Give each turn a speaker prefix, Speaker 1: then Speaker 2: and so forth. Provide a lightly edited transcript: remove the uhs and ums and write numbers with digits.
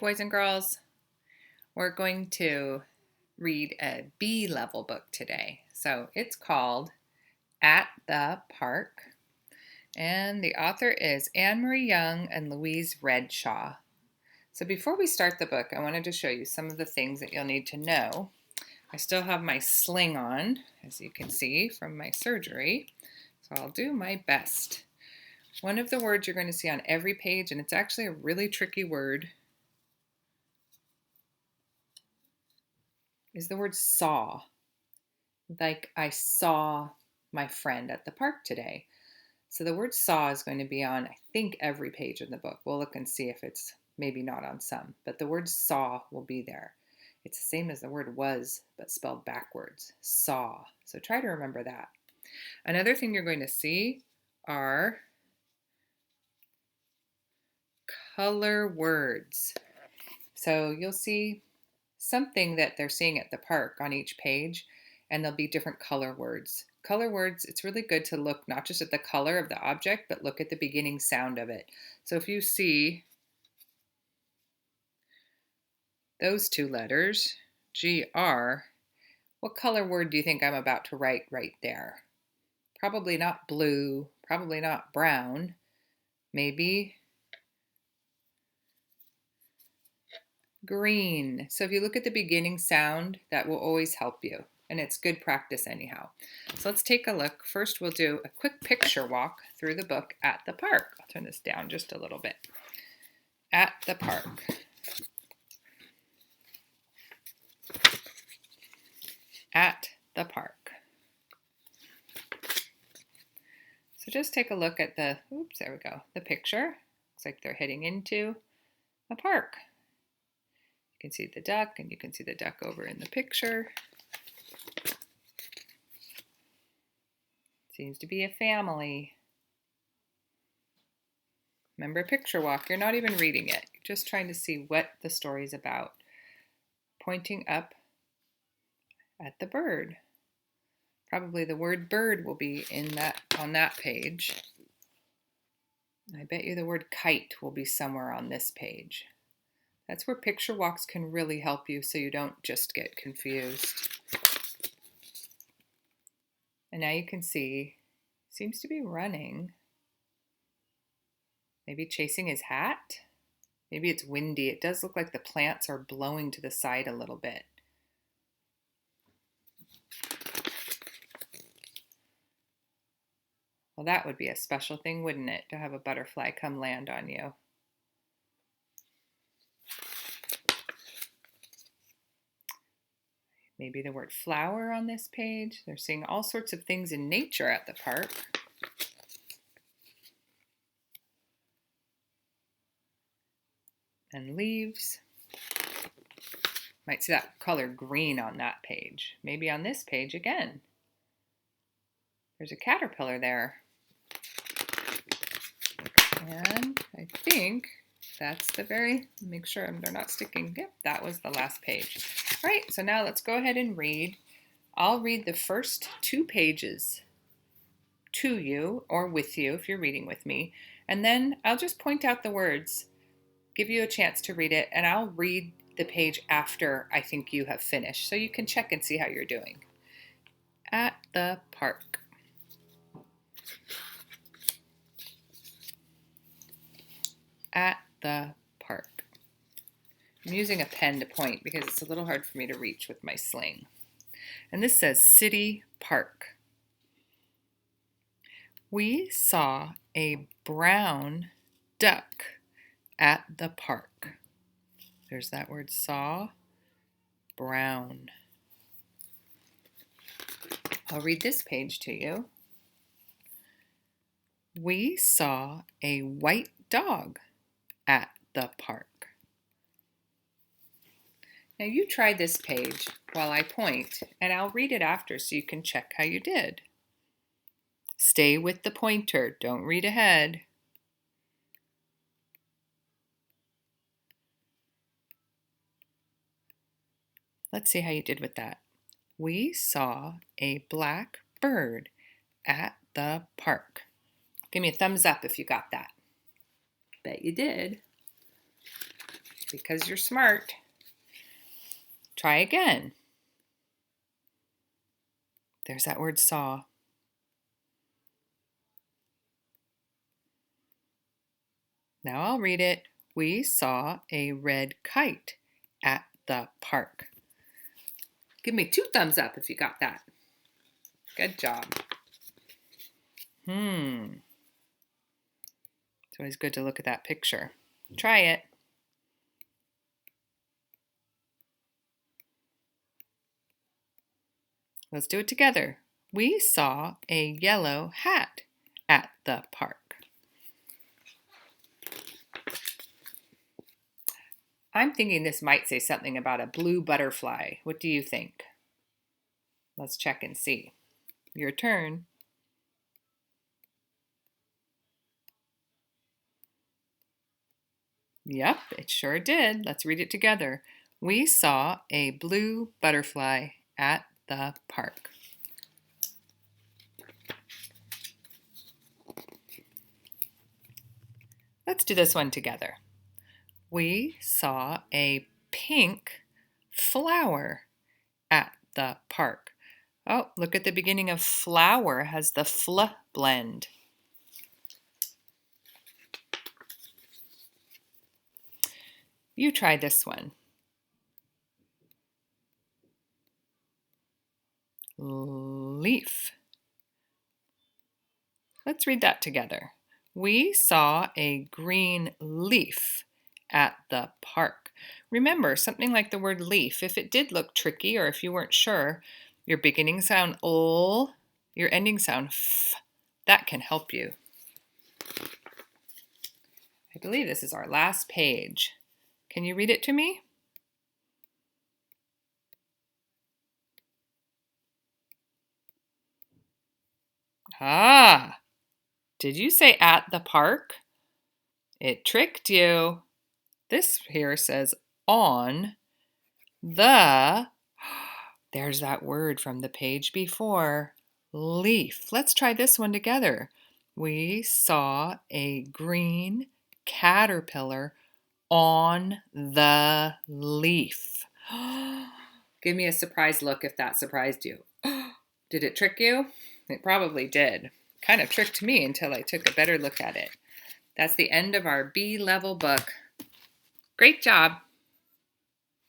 Speaker 1: boys and girls. We're going to read a B level book today. So it's called At the Park, and the author is Anne-Marie Young and Louise Redshaw. So before we start the book, I wanted to show you some of the things that you'll need to know. I still have my sling on, as you can see from my surgery, so I'll do my best. One of the words you're going to see on every page, and it's actually a really tricky word, is the word saw. Like I saw my friend at the park today. So the word saw is going to be on, I think, every page in the book. We'll look and see if it's maybe not on some, but the word saw will be there. It's the same as the word was, but spelled backwards, saw. So try to remember that. Another thing you're going to see are color words. So you'll see something that they're seeing at the park on each page, and there'll be different color words. Color words, it's really good to look not just at the color of the object, but look at the beginning sound of it. So if you see those two letters, GR, what color word do you think I'm about to write right there? Probably not blue, probably not brown, maybe green. So if you look at the beginning sound, that will always help you. And it's good practice anyhow. So let's take a look. First, we'll do a quick picture walk through the book At the Park. I'll turn this down just a little bit. At the park. At the park. So just take a look at the, oops, there we go, the picture. Looks like they're heading into a park. You can see the duck, and you can see the duck over in the picture. Seems to be a family. Remember, a picture walk, you're not even reading it. You're just trying to see what the story's about. Pointing up at the bird. Probably the word bird will be on that page. I bet you the word kite will be somewhere on this page. That's where picture walks can really help you so you don't just get confused. And now you can see, seems to be running. Maybe chasing his hat. Maybe it's windy. It does look like the plants are blowing to the side a little bit. Well, that would be a special thing, wouldn't it, to have a butterfly come land on you? Maybe the word flower on this page. They're seeing all sorts of things in nature at the park. And leaves. Might see that color green on that page. Maybe on this page again. There's a caterpillar there. And I think that's make sure they're not sticking. Yep, that was the last page. All right, so now let's go ahead and read. I'll read the first 2 pages to you or with you if you're reading with me. And then I'll just point out the words, give you a chance to read it, and I'll read the page after I think you have finished so you can check and see how you're doing. At the park. At the park. I'm using a pen to point because it's a little hard for me to reach with my sling. And this says City Park. We saw a brown duck at the park. There's that word saw, brown. I'll read this page to you. We saw a white dog at the park. Now you try this page while I point, and I'll read it after so you can check how you did. Stay with the pointer, don't read ahead. Let's see how you did with that. We saw a black bird at the park. Give me a thumbs up if you got that. Bet you did. because you're smart. Try again. There's that word saw. Now I'll read it. We saw a red kite at the park. Give me 2 thumbs up if you got that. Good job. It's always good to look at that picture. Try it. Let's do it together. We saw a yellow hat at the park. I'm thinking this might say something about a blue butterfly. What do you think? Let's check and see. Your turn. Yep, it sure did. Let's read it together. We saw a blue butterfly at the park. Let's do this one together. We saw a pink flower at the park. Oh, look at the beginning of flower has the fl blend. You try this one. Leaf. Let's read that together. We saw a green leaf at the park. Remember, something like the word leaf, if it did look tricky or if you weren't sure, your beginning sound l, your ending sound f, that can help you. I believe this is our last page. Can you read it to me? Ah, did you say at the park? It tricked you. This here says on the, there's that word from the page before, leaf. Let's try this one together. We saw a green caterpillar on the leaf. Give me a surprised look if that surprised you. Did it trick you? It probably did. Kind of tricked me until I took a better look at it. That's the end of our B level book. Great job.